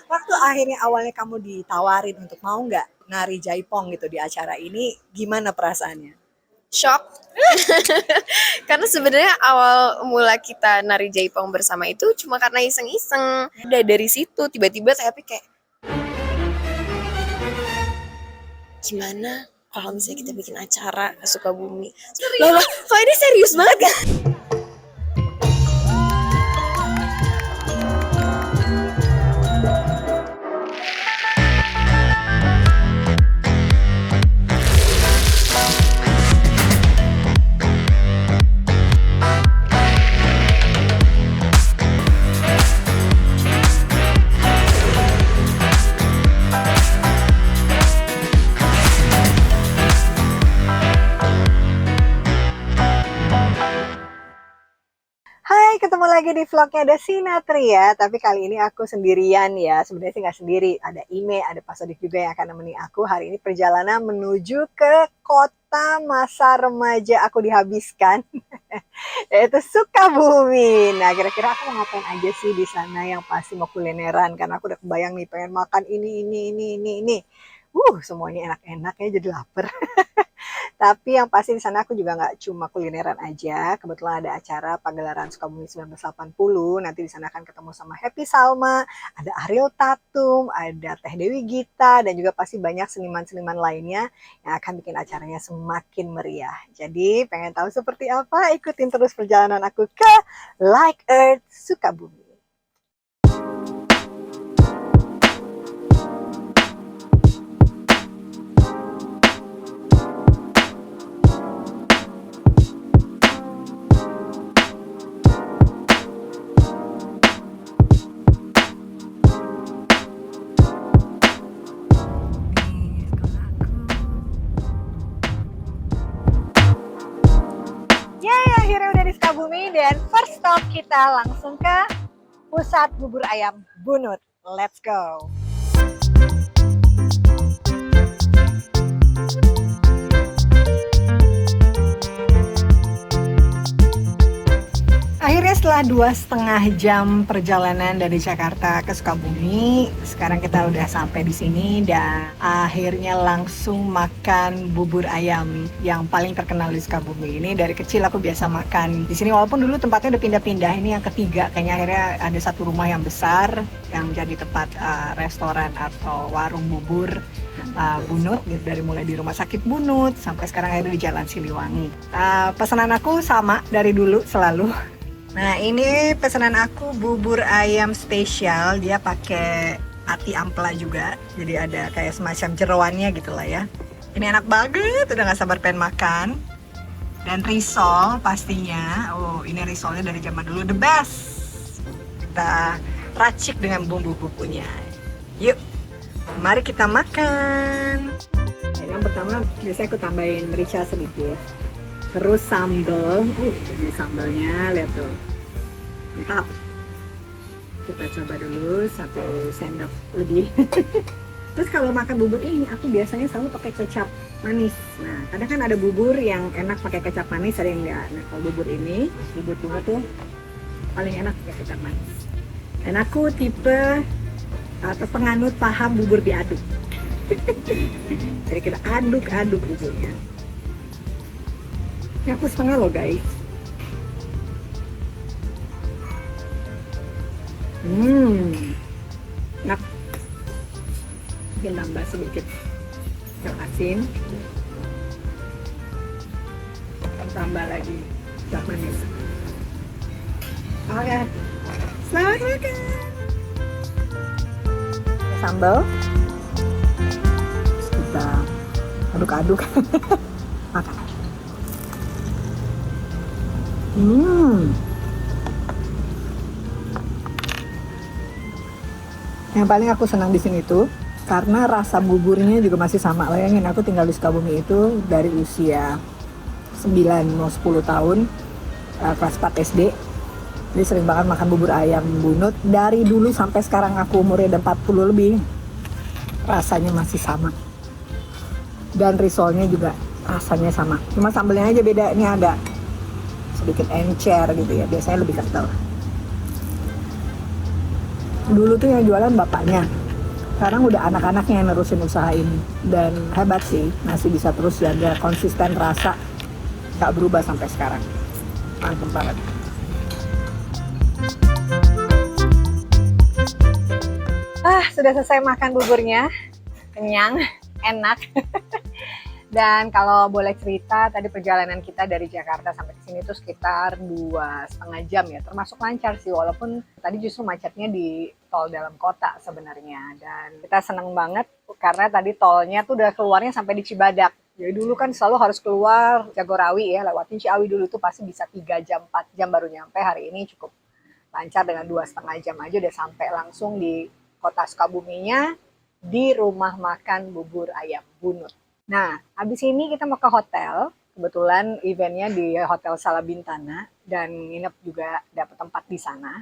Waktu akhirnya awalnya kamu ditawarin untuk mau nggak nari jaipong gitu di acara ini, gimana perasaannya? Shock. Karena sebenarnya awal mula kita nari jaipong bersama itu cuma karena iseng-iseng. Udah dari situ tiba-tiba saya kayak gimana kalau misalnya kita bikin acara ke Sukabumi. Loh, kok ini serius banget kan? Hai, ketemu lagi di vlognya Desi Natria. Tapi kali ini aku sendirian ya. Sebenarnya sih nggak sendiri. Ada Ime, ada Pak Sodik juga yang akan nemeni aku. Hari ini perjalanan menuju ke kota masa remaja aku dihabiskan, yaitu Sukabumi. Nah, kira-kira aku mau ngapain aja sih di sana yang pasti mau kulineran. Karena aku udah kebayang nih pengen makan ini. Semuanya enak-enak ya, jadi lapar. Tapi yang pasti di sana aku juga nggak cuma kulineran aja. Kebetulan ada acara pagelaran Sukabumi 1980. Nanti di sana akan ketemu sama Happy Salma, ada Ariel Tatum, ada Teh Dewi Gita, dan juga pasti banyak seniman-seniman lainnya yang akan bikin acaranya semakin meriah. Jadi pengen tahu seperti apa? Ikutin terus perjalanan aku ke Like Earth Sukabumi. Akhirnya udah di Sukabumi dan first stop kita langsung ke pusat bubur ayam Bunut. Let's go. Akhirnya setelah 2,5 jam perjalanan dari Jakarta ke Sukabumi, sekarang kita udah sampai di sini dan akhirnya langsung makan bubur ayam yang paling terkenal di Sukabumi. Ini dari kecil aku biasa makan di sini, walaupun dulu tempatnya udah pindah-pindah. Ini yang ketiga, kayaknya akhirnya ada satu rumah yang besar yang jadi tempat restoran atau warung bubur Bunut, dari mulai di Rumah Sakit Bunut sampai sekarang ada di Jalan Siliwangi. Pesanan aku sama dari dulu selalu. Nah, ini pesanan aku bubur ayam spesial. Dia pakai ati ampela juga. Jadi ada kayak semacam jeroannya gitu lah ya. Ini enak banget, udah gak sabar pengen makan. Dan risol pastinya. Oh, ini risolnya dari zaman dulu, the best. Kita racik dengan bumbu-bumbunya. Yuk, mari kita makan. Yang pertama biasanya aku tambahin merica sedikit. Terus sambal, ini sambalnya, lihat tuh, mantap. Kita coba dulu 1 sendok lebih. Terus kalau makan bubur ini, aku biasanya selalu pakai kecap manis. Nah, kadang kan ada bubur yang enak pakai kecap manis, ada yang enggak. Nah, kalau bubur ini, bubur bunga tuh paling enak pakai kecap manis. Dan aku tipe atau penganut paham bubur diaduk. Jadi kita aduk-aduk buburnya. Ini aku setengah loh guys. Enak. Mungkin tambah sedikit yang asin. Tambah lagi kecap manis. Oke, selamat makan. Sambal. Terus kita aduk-aduk. Makan. Yang paling aku senang di sini tuh karena rasa buburnya juga masih sama. Bayangin aku tinggal di Sukabumi itu dari usia 9 mau 10 tahun, kelas 4 SD. Jadi sering banget makan bubur ayam Bunut dari dulu sampai sekarang aku umurnya udah 40 lebih. Rasanya masih sama. Dan risolnya juga rasanya sama. Cuma sambalnya aja beda. Ini ada sedikit encer gitu ya, biasanya lebih kental. Dulu tuh yang jualan bapaknya, sekarang udah anak-anaknya yang nerusin usaha ini. Dan hebat sih, masih bisa terus jaga konsisten rasa, gak berubah sampai sekarang. Mantep banget. Sudah selesai makan buburnya, kenyang, enak. Dan kalau boleh cerita, tadi perjalanan kita dari Jakarta sampai ke sini tuh sekitar 2,5 jam ya, termasuk lancar sih, walaupun tadi justru macetnya di tol dalam kota sebenarnya. Dan kita seneng banget karena tadi tolnya tuh udah keluarnya sampai di Cibadak. Jadi dulu kan selalu harus keluar Jagorawi ya, lewatin Ciawi dulu tuh pasti bisa 3 jam, 4 jam baru nyampe. Hari ini cukup lancar dengan 2,5 jam aja udah sampai langsung di kota Sukabuminya, di rumah makan bubur ayam Bunut. Nah, habis ini kita mau ke hotel. Kebetulan eventnya di Hotel Salabintana dan nginep juga dapat tempat di sana.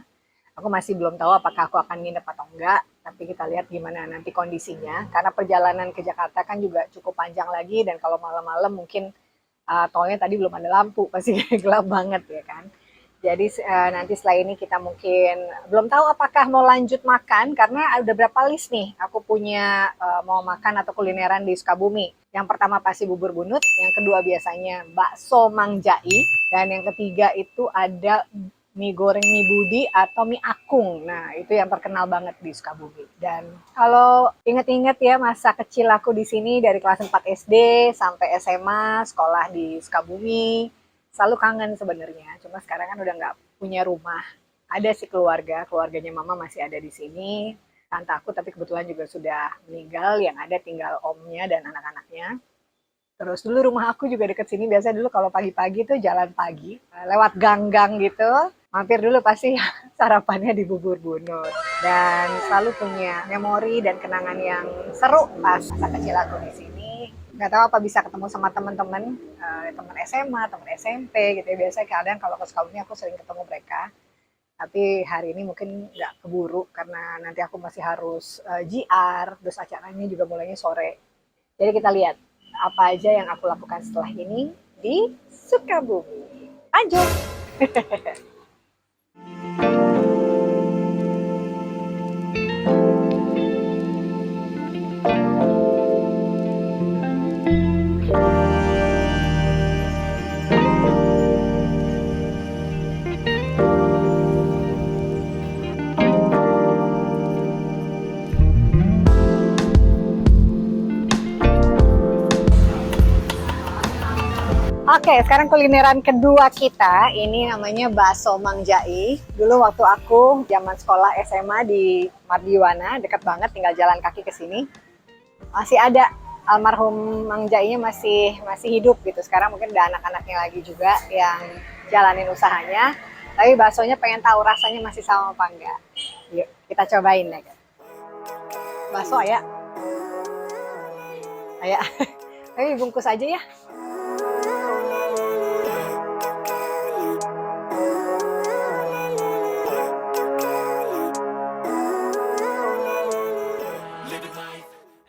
Aku masih belum tahu apakah aku akan nginep atau enggak, tapi kita lihat gimana nanti kondisinya. Karena perjalanan ke Jakarta kan juga cukup panjang lagi dan kalau malam-malam mungkin tolnya tadi belum ada lampu, pasti gelap banget ya kan. Jadi nanti setelah ini kita mungkin belum tahu apakah mau lanjut makan karena ada berapa list nih. Aku punya mau makan atau kulineran di Sukabumi. Yang pertama pasti bubur bunut, yang kedua biasanya bakso Mang Jai, dan yang ketiga itu ada mie goreng mie budi atau mie akung. Nah, itu yang terkenal banget di Sukabumi. Dan kalau inget-inget ya masa kecil aku di sini dari kelas 4 SD sampai SMA, sekolah di Sukabumi, selalu kangen sebenarnya. Cuma sekarang kan udah nggak punya rumah. Ada sih keluarganya mama masih ada di sini. Tante aku tapi kebetulan juga sudah meninggal, yang ada tinggal omnya dan anak-anaknya. Terus dulu rumah aku juga deket sini, biasa dulu kalau pagi-pagi tuh jalan pagi, lewat gang-gang gitu, mampir dulu pasti sarapannya di bubur bunut. Dan selalu punya memori dan kenangan yang seru pas masa kecil aku di sini. Nggak tahu apa bisa ketemu sama teman-teman, teman SMA, teman SMP gitu ya. Biasanya kadang kalau ke Sukabumi aku sering ketemu mereka. Tapi hari ini mungkin nggak keburu karena nanti aku masih harus JR, terus acaranya juga mulainya sore. Jadi kita lihat apa aja yang aku lakukan setelah ini di Sukabumi. Lanjut! Oke, sekarang kulineran kedua kita, ini namanya bakso Mang Jai. Dulu waktu aku zaman sekolah SMA di Mardiwana, dekat banget, tinggal jalan kaki ke sini. Masih ada, almarhum Mang Jai-nya masih hidup gitu. Sekarang mungkin udah anak-anaknya lagi juga yang jalanin usahanya. Tapi baksonya pengen tahu rasanya masih sama apa enggak. Yuk, kita cobain ya. Bakso ya. Ayo. Tapi bungkus aja ya.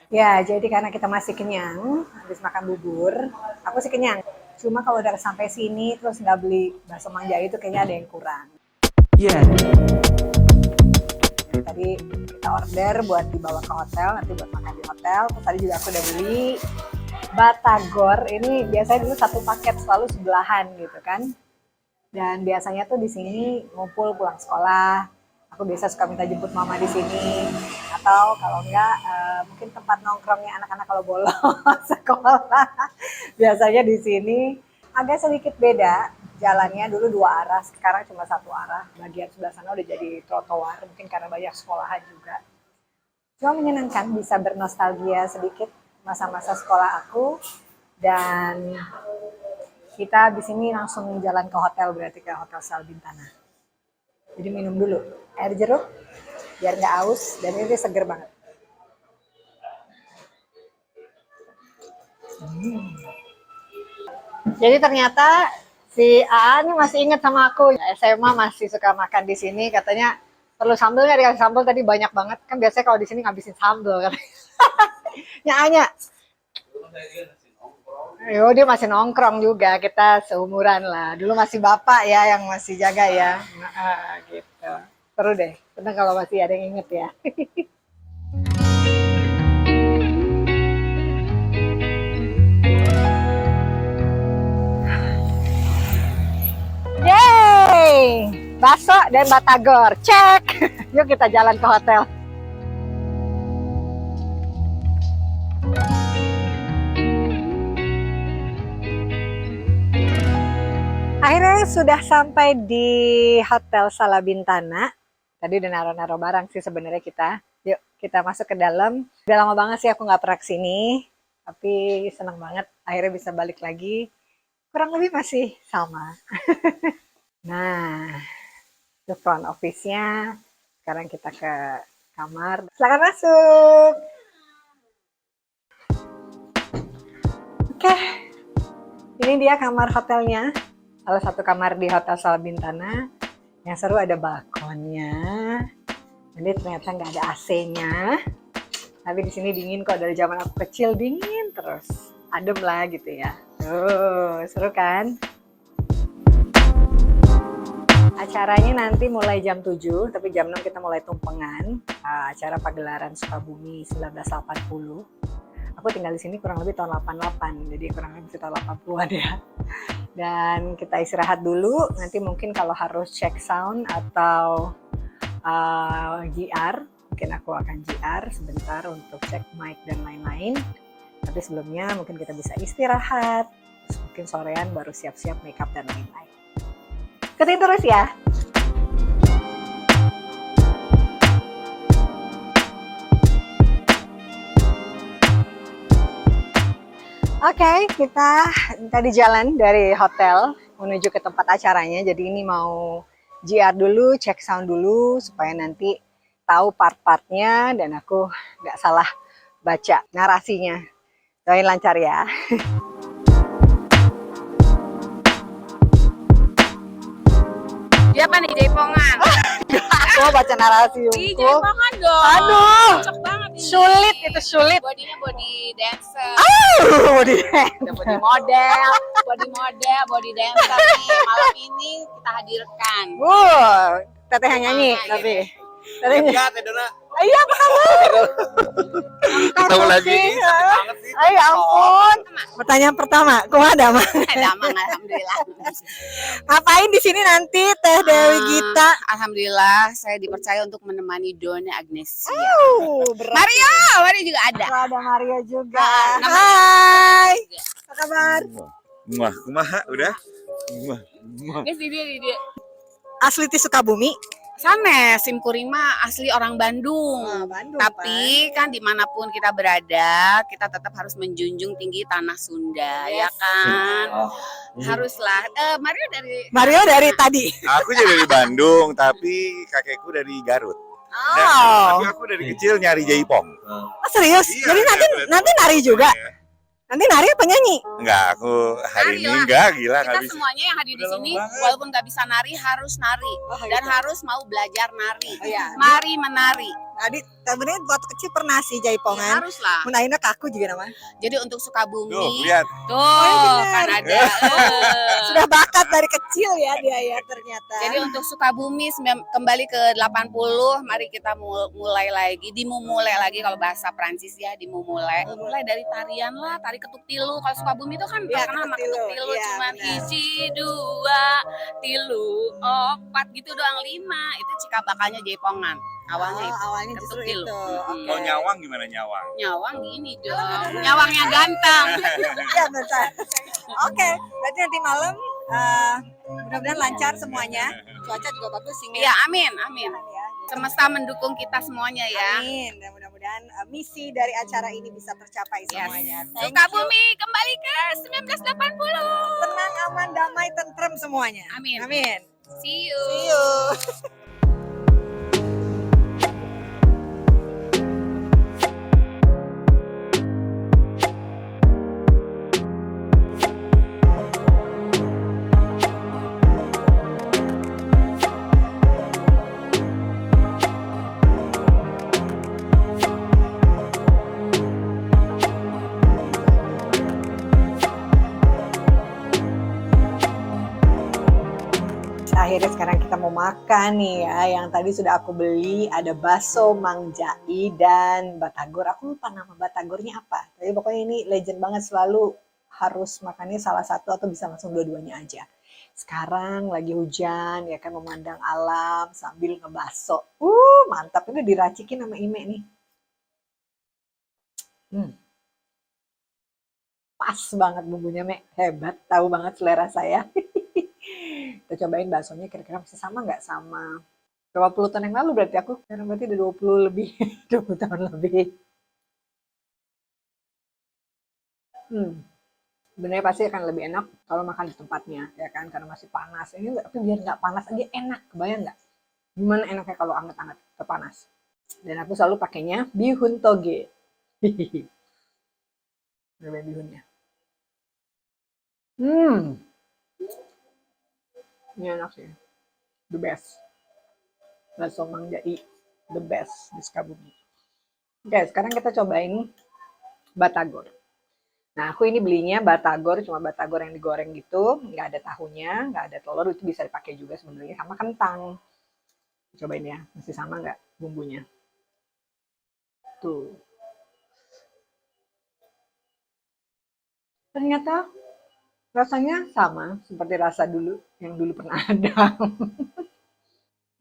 Ya, jadi karena kita masih kenyang, habis makan bubur, aku sih kenyang. Cuma kalau udah sampai sini terus nggak beli bakso Mang Jai itu kayaknya ada yang kurang. Yeah. Tadi kita order buat dibawa ke hotel, nanti buat makan di hotel. Terus tadi juga aku udah beli batagor. Ini biasanya dulu satu paket selalu sebelahan gitu kan. Dan biasanya tuh di sini ngumpul pulang sekolah. Aku biasa suka minta jemput mama di sini, atau kalau enggak mungkin tempat nongkrongnya anak-anak kalau bolos sekolah. Biasanya di sini agak sedikit beda jalannya, dulu 2 arah, sekarang cuma 1 arah. Bagian sebelah sana udah jadi trotoar, mungkin karena banyak sekolahan juga. Cuma menyenangkan bisa bernostalgia sedikit masa-masa sekolah aku. Dan kita di sini langsung jalan ke hotel, berarti ke Hotel Salabintana. Jadi minum dulu air jeruk biar nggak aus, dan ini seger banget. Jadi ternyata si AA ini masih inget sama aku. SMA masih suka makan di sini, katanya perlu sambal nggak, dikasih sambal tadi banyak banget. Kan biasanya kalau di sini ngabisin sambal kan. Nya. Yo, dia masih nongkrong juga, kita seumuran lah. Dulu masih bapak ya yang masih jaga ya. Nah, gitu. Seru deh. Tenang kalau masih ada yang inget ya. Yeay! Bakso dan batagor. Cek! Yuk kita jalan ke hotel. Akhirnya sudah sampai di Hotel Salabintana. Tadi udah naro-naro barang sih sebenarnya kita. Yuk kita masuk ke dalam. Udah lama banget sih aku nggak pernah kesini, tapi senang banget akhirnya bisa balik lagi. Kurang lebih masih sama. Nah, itu front office-nya. Sekarang kita ke kamar. Silakan masuk. Oke, ini dia kamar hotelnya. Salah satu kamar di Hotel Salabintana. Yang seru ada balkonnya. Ini ternyata nggak ada AC-nya. Tapi di sini dingin kok, dari zaman aku kecil dingin terus. Adem lah gitu ya. Tuh, seru kan? Acaranya nanti mulai jam 7, tapi jam 6 kita mulai tumpengan. Acara pagelaran Sukabumi 1980. Aku tinggal di sini kurang lebih tahun 88, jadi kurang lebih tahun 80-an ya. Dan kita istirahat dulu, nanti mungkin kalau harus check sound atau GR, mungkin aku akan GR sebentar untuk cek mic dan lain-lain. Tapi sebelumnya mungkin kita bisa istirahat, terus mungkin sorean baru siap-siap makeup dan lain-lain. Ikutin terus ya. Oke, kita tadi jalan dari hotel menuju ke tempat acaranya. Jadi ini mau GR dulu, cek sound dulu supaya nanti tahu part-partnya dan aku nggak salah baca narasinya. Doain lancar ya. Dia apa nih, Jaipongan? Aku baca narasi. Ih, Jaipongan dong. Aduh, cocok banget ini. sulit itu sulit. Bodinya body dancer. Body Ada body model, body dancer nih. Malam ini kita hadirkan. Teteh yang nyanyi tapi. Teteh nyanyi. Enggak, Teh Dona. Iya, apa kabar? Ketemu lagi. Banget sih. Ay, ampun. Pertanyaan pertama, kumaha mah? Damang, alhamdulillah. Ngapain di sini nanti Teh Dewi Gita? Alhamdulillah, saya dipercaya untuk menemani Dona Agnesia. Berat. Mario juga ada. Ada Mario juga. Namanya Hai. Apa kabar? Kumaha udah? Guys, di dia. Asli ti Sukabumi. Sanes, Sim Kurima asli orang Bandung. Bandung. Tapi kan dimanapun kita berada, kita tetap harus menjunjung tinggi tanah Sunda, ya kan? Haruslah. Mario dari tadi. Aku juga dari Bandung, tapi kakekku dari Garut. Tapi aku dari kecil nyari jaipong. Oh, serius? Iya, Jadi nanti nari juga. Iya. Nanti nari apa nyanyi? Enggak, aku hari Nari ini lah. enggak gila Kita enggak bisa. semuanya yang hadir di Udah sini, lama banget. walaupun nggak bisa nari, harus nari dan harus mau belajar nari. Iya. Mari menari. Tadi sebenarnya waktu kecil pernah sih jaipongan. Haruslah. Mun ayeuna kaku juga nama. Jadi untuk Sukabumi, Tuh, lihat. tuh benar. kan ada. Sudah bakat dari kecil ya dia ya ternyata. Jadi untuk Sukabumi kembali ke 80, mari kita mulai lagi, dimulai lagi kalau bahasa Prancis ya, dimulai. Mulai dari tarian lah, tari ketuk tilu. Kalau Sukabumi itu kan Iya, terkenal sama ketuk ketuk tilu. tilu, Iya, cuman benar. hiji, dua, tilu, opat gitu doang, 5. Itu cikabakannya jaipongan. Awalnya itu. awalnya ketuk justru tilu. itu. Mm-mm. Kalau nyawang gimana nyawang? Nyawang gini dong, nyawangnya ganteng. Iya betul. Oke, berarti nanti malam mudah-mudahan lancar semuanya. Cuaca juga bagus sih. Iya, amin, amin. Ya. Semesta mendukung kita semuanya ya. Amin. Dan mudah-mudahan misi dari acara ini bisa tercapai semuanya. Thank you. Sukabumi kembali ke 1980. Tenang, aman, damai, tentrem semuanya. Amin. Amin. See you. See you. Akhirnya sekarang kita mau makan nih ya. Yang tadi sudah aku beli ada bakso Mang Jai dan batagor. Aku lupa nama batagornya apa. Tapi pokoknya ini legend banget, selalu harus makannya salah satu atau bisa langsung dua-duanya aja. Sekarang lagi hujan ya kan, memandang alam sambil ngebaso. Mantap, ini diracikin sama Ime nih. Pas banget bumbunya, Mek. Hebat, tahu banget selera saya. Kita cobain baksonya kira-kira masih sama nggak sama berapa puluh tahun yang lalu, berarti aku sekarang berarti udah 20 lebih 20 tahun lebih. Sebenarnya pasti akan lebih enak kalau makan di tempatnya ya kan, karena masih panas ini, tapi biar nggak panas aja enak. Kebayang nggak gimana enaknya kalau anget-anget kepanas? Dan aku selalu pakainya bihun toge. Coba bihunnya. Ini enak sih, the best. Bakso Mang Jai, the best di Sukabumi. Oke, sekarang kita cobain batagor. Nah, aku ini belinya batagor, cuma batagor yang digoreng gitu, nggak ada tahunya, nggak ada telur, itu bisa dipakai juga sebenarnya, sama kentang. Cobain ya, masih sama nggak bumbunya? Tuh. Ternyata rasanya sama seperti rasa dulu, yang dulu pernah ada.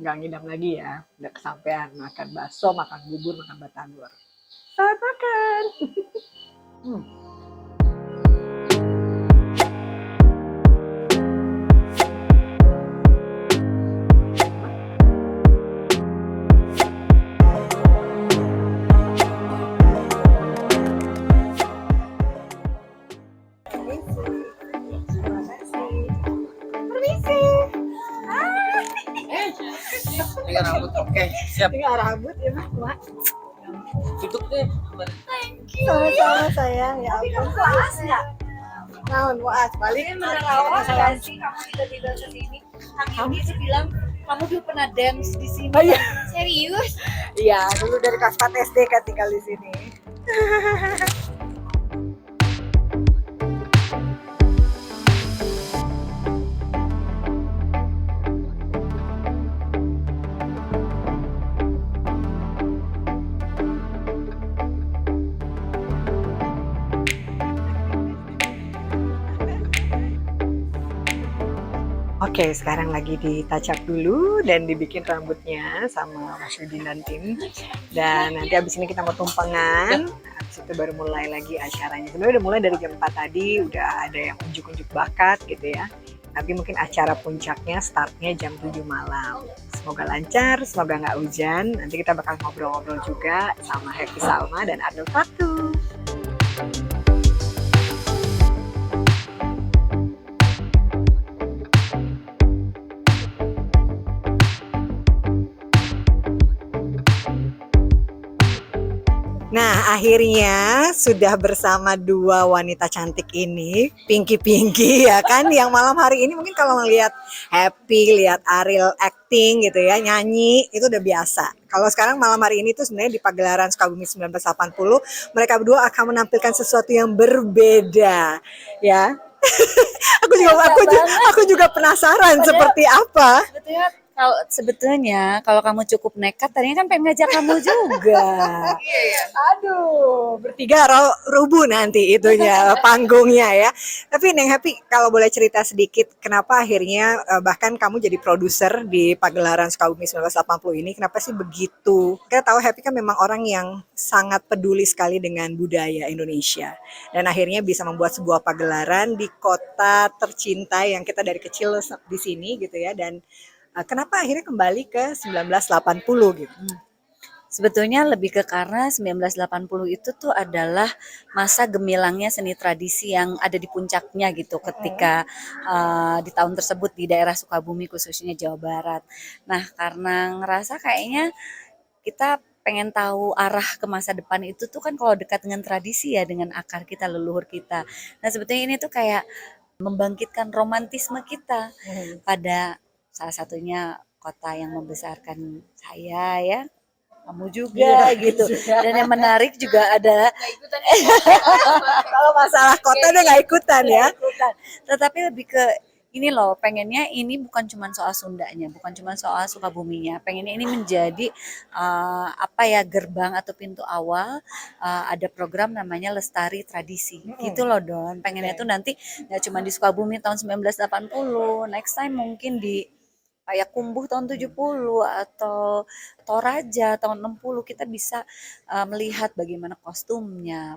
Nggak ngidam lagi ya, udah kesampean makan bakso, makan bubur, makan batagor. Selamat makan! Tinggal rambut, oke, siap. Tinggal rambut ya, Mak. Tutup deh. Sama-sama sayang, ya ampun. Kelas nggak? Naon muas balik. Ini menerawang nggak sih kamu tiba-tiba kesini? Kang Yogi sih bilang kamu dulu pernah dance di sini. Oh iya. Serius? Iya, dulu dari kelas 4 SD kan tinggal di sini. Oke, sekarang lagi ditouch up dulu dan dibikin rambutnya sama Mas Yudin dan tim. Dan nanti abis ini kita mau tumpengan, abis itu baru mulai lagi acaranya. Sebenarnya udah mulai dari jam 4 tadi, udah ada yang unjuk-unjuk bakat gitu ya. Tapi mungkin acara puncaknya startnya jam 7 malam. Semoga lancar, semoga nggak hujan. Nanti kita bakal ngobrol-ngobrol juga sama Happy Salma dan Arnold Fatu. Nah, akhirnya sudah bersama dua wanita cantik ini, Pinky ya kan, yang malam hari ini mungkin kalau ngelihat Happy, lihat Ariel acting gitu ya, nyanyi, itu udah biasa. Kalau sekarang malam hari ini tuh sebenarnya di pagelaran Sukabumi 1980, mereka berdua akan menampilkan sesuatu yang berbeda, ya. aku juga penasaran seperti apa. Sebetulnya kalau kamu cukup nekat, tadinya kan pengen ngajak kamu juga. Aduh, bertiga rubuh nanti itunya panggungnya ya. Tapi Neng Happy, kalau boleh cerita sedikit, kenapa akhirnya bahkan kamu jadi produser di pagelaran Sukabumi 1980 ini? Kenapa sih begitu? Kita tahu Happy kan memang orang yang sangat peduli sekali dengan budaya Indonesia, dan akhirnya bisa membuat sebuah pagelaran di kota tercinta yang kita dari kecil di sini gitu ya. Dan kenapa akhirnya kembali ke 1980 gitu? Sebetulnya lebih ke karena 1980 itu tuh adalah masa gemilangnya seni tradisi yang ada di puncaknya gitu ketika di tahun tersebut di daerah Sukabumi khususnya Jawa Barat. Nah, karena ngerasa kayaknya kita pengen tahu arah ke masa depan itu tuh kan kalau dekat dengan tradisi ya, dengan akar kita, leluhur kita. Nah, sebetulnya ini tuh kayak membangkitkan romantisme kita pada salah satunya kota yang membesarkan saya ya, kamu juga gitu. Dan yang menarik juga ada kalau masalah kota dia nggak ikutan ya. Tetapi lebih ke ini loh, pengennya ini bukan cuma soal Sundanya, bukan cuma soal Sukabuminya. Pengennya ini menjadi apa ya, gerbang atau pintu awal. Ada program namanya Lestari Tradisi. Gitu loh Don. Pengennya tuh nanti nggak cuma di Sukabumi tahun 1980, next time mungkin di Payakumbuh tahun 70 atau Toraja tahun 60 kita bisa melihat bagaimana kostumnya,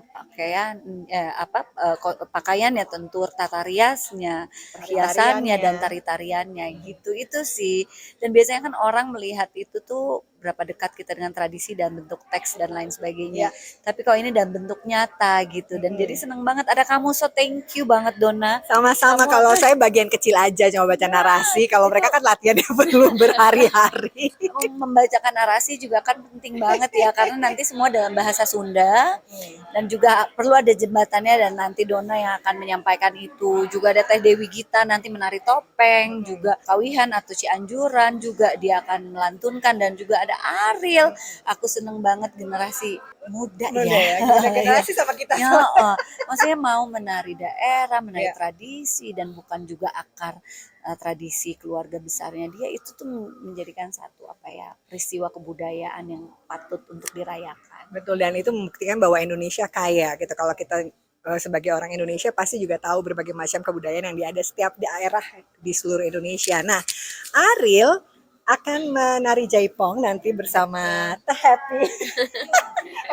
pakaiannya tentu, tata riasnya, hiasannya dan tari-tariannya gitu. Itu sih. Dan biasanya kan orang melihat itu tuh berapa dekat kita dengan tradisi dan bentuk teks dan lain sebagainya. Tapi kalau ini dalam bentuk nyata gitu, dan jadi seneng banget ada kamu, so thank you banget Donna. Sama-sama, kalau saya bagian kecil aja cuma baca narasi, kalau mereka kan latihannya perlu berhari-hari. Membacakan narasi juga kan penting banget ya, karena nanti semua dalam bahasa Sunda dan juga perlu ada jembatannya, dan nanti Donna yang akan menyampaikan itu. Juga ada Teh Dewi Gita nanti menari topeng, juga Kawihan atau Cianjuran juga dia akan melantunkan, dan juga ada Ariel. Aku seneng banget generasi muda ya. Generasi sama kita. Ya, maksudnya mau menari daerah, menari tradisi, dan bukan juga akar tradisi keluarga besarnya dia, itu tuh menjadikan satu peristiwa kebudayaan yang patut untuk dirayakan. Betul, dan itu membuktikan bahwa Indonesia kaya gitu. Kalau kita sebagai orang Indonesia pasti juga tahu berbagai macam kebudayaan yang ada setiap daerah di seluruh Indonesia. Nah, Ariel akan menari jaipong nanti bersama Teh Happy.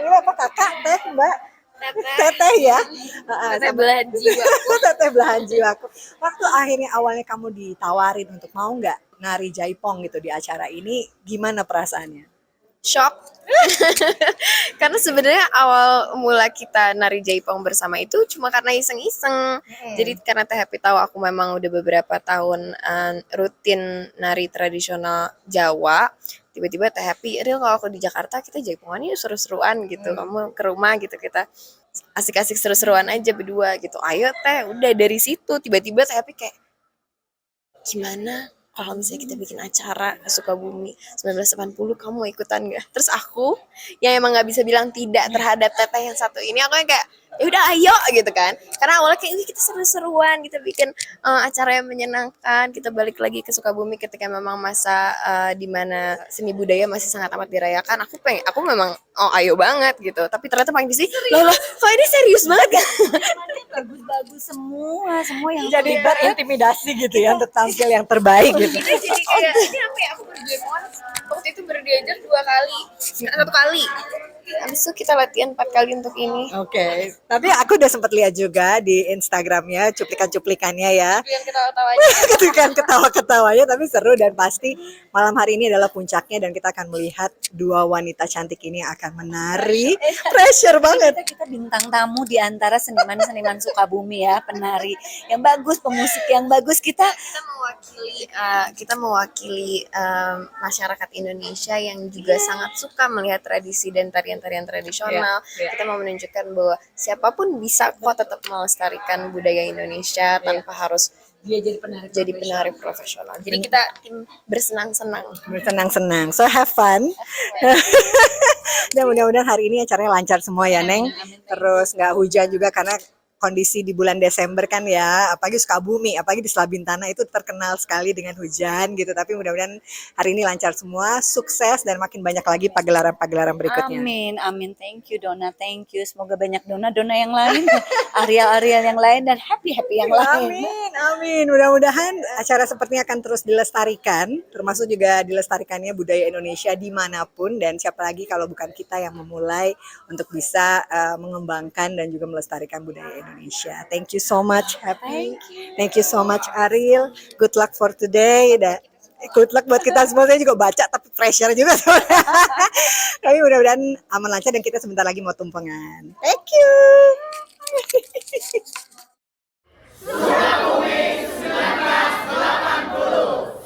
Ini apa kakak, Teh, Mbak? Teteh ya. Teteh belahan jiwa. Teteh belahan jiwaku. Waktu akhirnya awalnya kamu ditawarin untuk mau nggak nari jaipong gitu di acara ini, gimana perasaannya? Shock. Karena sebenarnya awal mula kita nari jaipong bersama itu cuma karena iseng-iseng. Jadi karena Teh Happy tahu aku memang udah beberapa tahun rutin nari tradisional Jawa. Tiba-tiba Teh Happy, Ariel kalau aku di Jakarta kita jaipongan yuk seru-seruan gitu. Kamu ke rumah gitu, kita asik-asik seru-seruan aja berdua gitu. Ayo Teh, udah dari situ tiba-tiba Teh Happy kayak, gimana kalau misalnya kita bikin acara ke Sukabumi 1980, kamu mau ikutan gak? Terus aku yang emang gak bisa bilang tidak terhadap Teteh yang satu ini, aku yang kayak ya udah ayo gitu kan. Karena awalnya kayak ini kita seru-seruan, kita bikin acara yang menyenangkan, kita balik lagi ke Sukabumi ketika memang masa di mana seni budaya masih sangat amat dirayakan. Aku memang ayo banget gitu. Tapi ternyata paling di sini, loh kok ini serius banget kan? Bagus-bagus semua yang Jadi berintimidasi gitu ya untuk tampil yang terbaik gitu. Ini jadi kayak ini apa ya, aku berjaipongan waktu itu baru diajar 2 kali, 1 kali. Habis itu kita latihan 4 kali untuk ini. Oke. Tapi aku udah sempat lihat juga di Instagramnya cuplikan-cuplikannya ya. Yang ketawa-tawanya. Kan ketawa-ketawanya, tapi seru, dan pasti malam hari ini adalah puncaknya dan kita akan melihat 2 wanita cantik ini akan menari. Pressure banget. Kita bintang tamu di antara seniman-seniman Sukabumi ya, penari yang bagus, pemusik yang bagus. Kita mewakili masyarakat Indonesia yang juga sangat suka melihat tradisi dan tarian-tarian tradisional. Kita mau menunjukkan bahwa siapapun bisa kok tetap melestarikan budaya Indonesia tanpa harus dia jadi penari profesional. Jadi kita tim bersenang-senang. So have fun. Dan mudah-mudahan hari ini acaranya lancar semua ya, Neng. Terus nggak hujan juga, karena kondisi di bulan Desember kan ya, apalagi Sukabumi, apalagi di Selabintana itu terkenal sekali dengan hujan gitu. Tapi mudah-mudahan hari ini lancar semua, sukses, dan makin banyak lagi pagelaran-pagelaran berikutnya. Amin. Thank you Donna, thank you. Semoga banyak Donna yang lain, Ariel yang lain, dan happy yang lain. Amin. Mudah-mudahan acara sepertinya akan terus dilestarikan, termasuk juga dilestarikannya budaya Indonesia dimanapun, dan siapa lagi kalau bukan kita yang memulai untuk bisa mengembangkan dan juga melestarikan budaya Indonesia. Thank you so much, Happy. Thank you so much, Ariel. Good luck for today. Good luck buat kita semua. Saya juga baca tapi pressure juga sebenarnya. Tapi mudah-mudahan aman lancar dan kita sebentar lagi mau tumpengan. Thank you. Sukabumi 1980.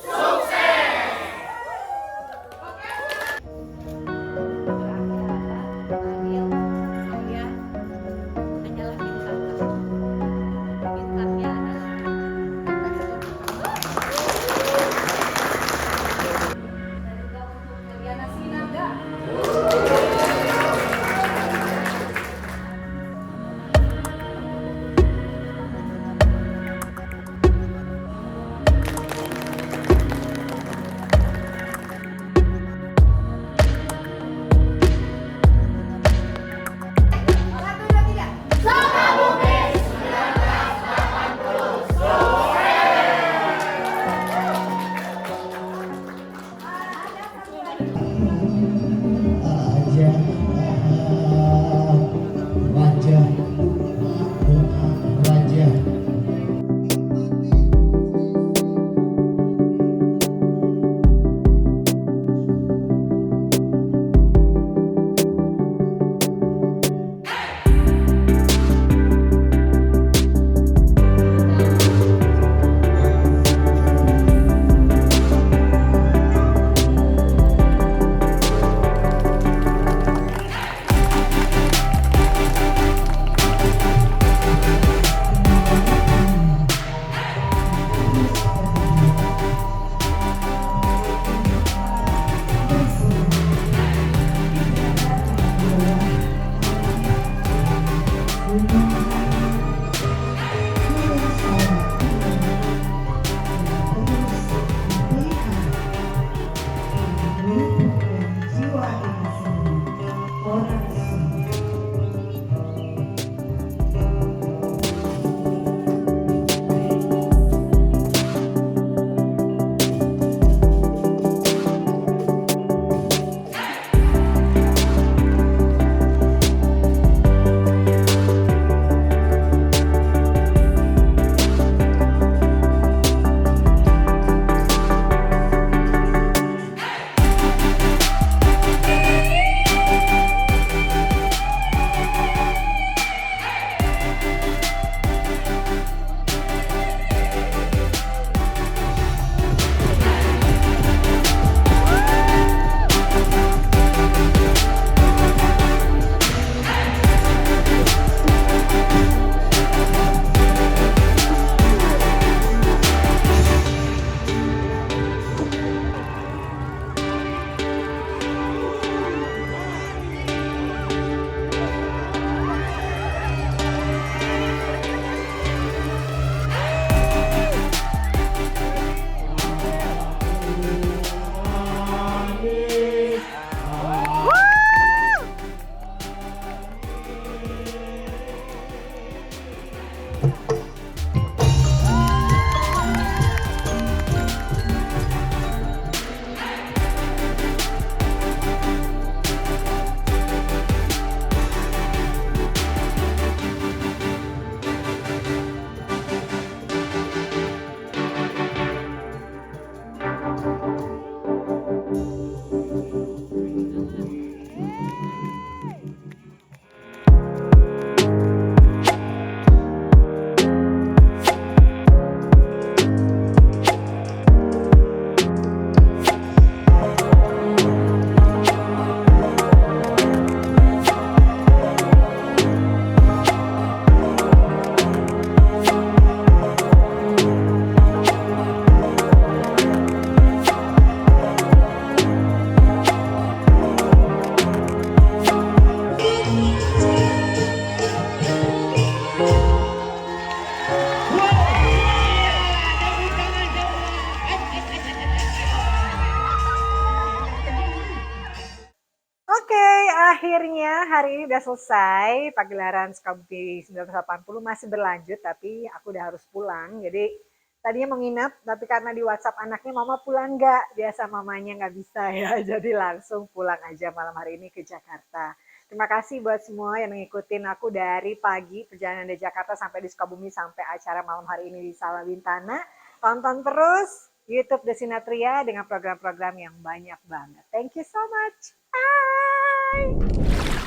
udah selesai, pagelaran Sukabumi 1980 masih berlanjut, tapi aku udah harus pulang. Jadi tadinya mau nginep, tapi karena di WhatsApp anaknya, mama pulang nggak? Biasa mamanya nggak bisa ya, jadi langsung pulang aja malam hari ini ke Jakarta. Terima kasih buat semua yang ngikutin aku dari pagi perjalanan dari Jakarta sampai di Sukabumi sampai acara malam hari ini di Sala Bintana. Tonton terus YouTube Desinatria dengan program-program yang banyak banget. Thank you so much. Bye.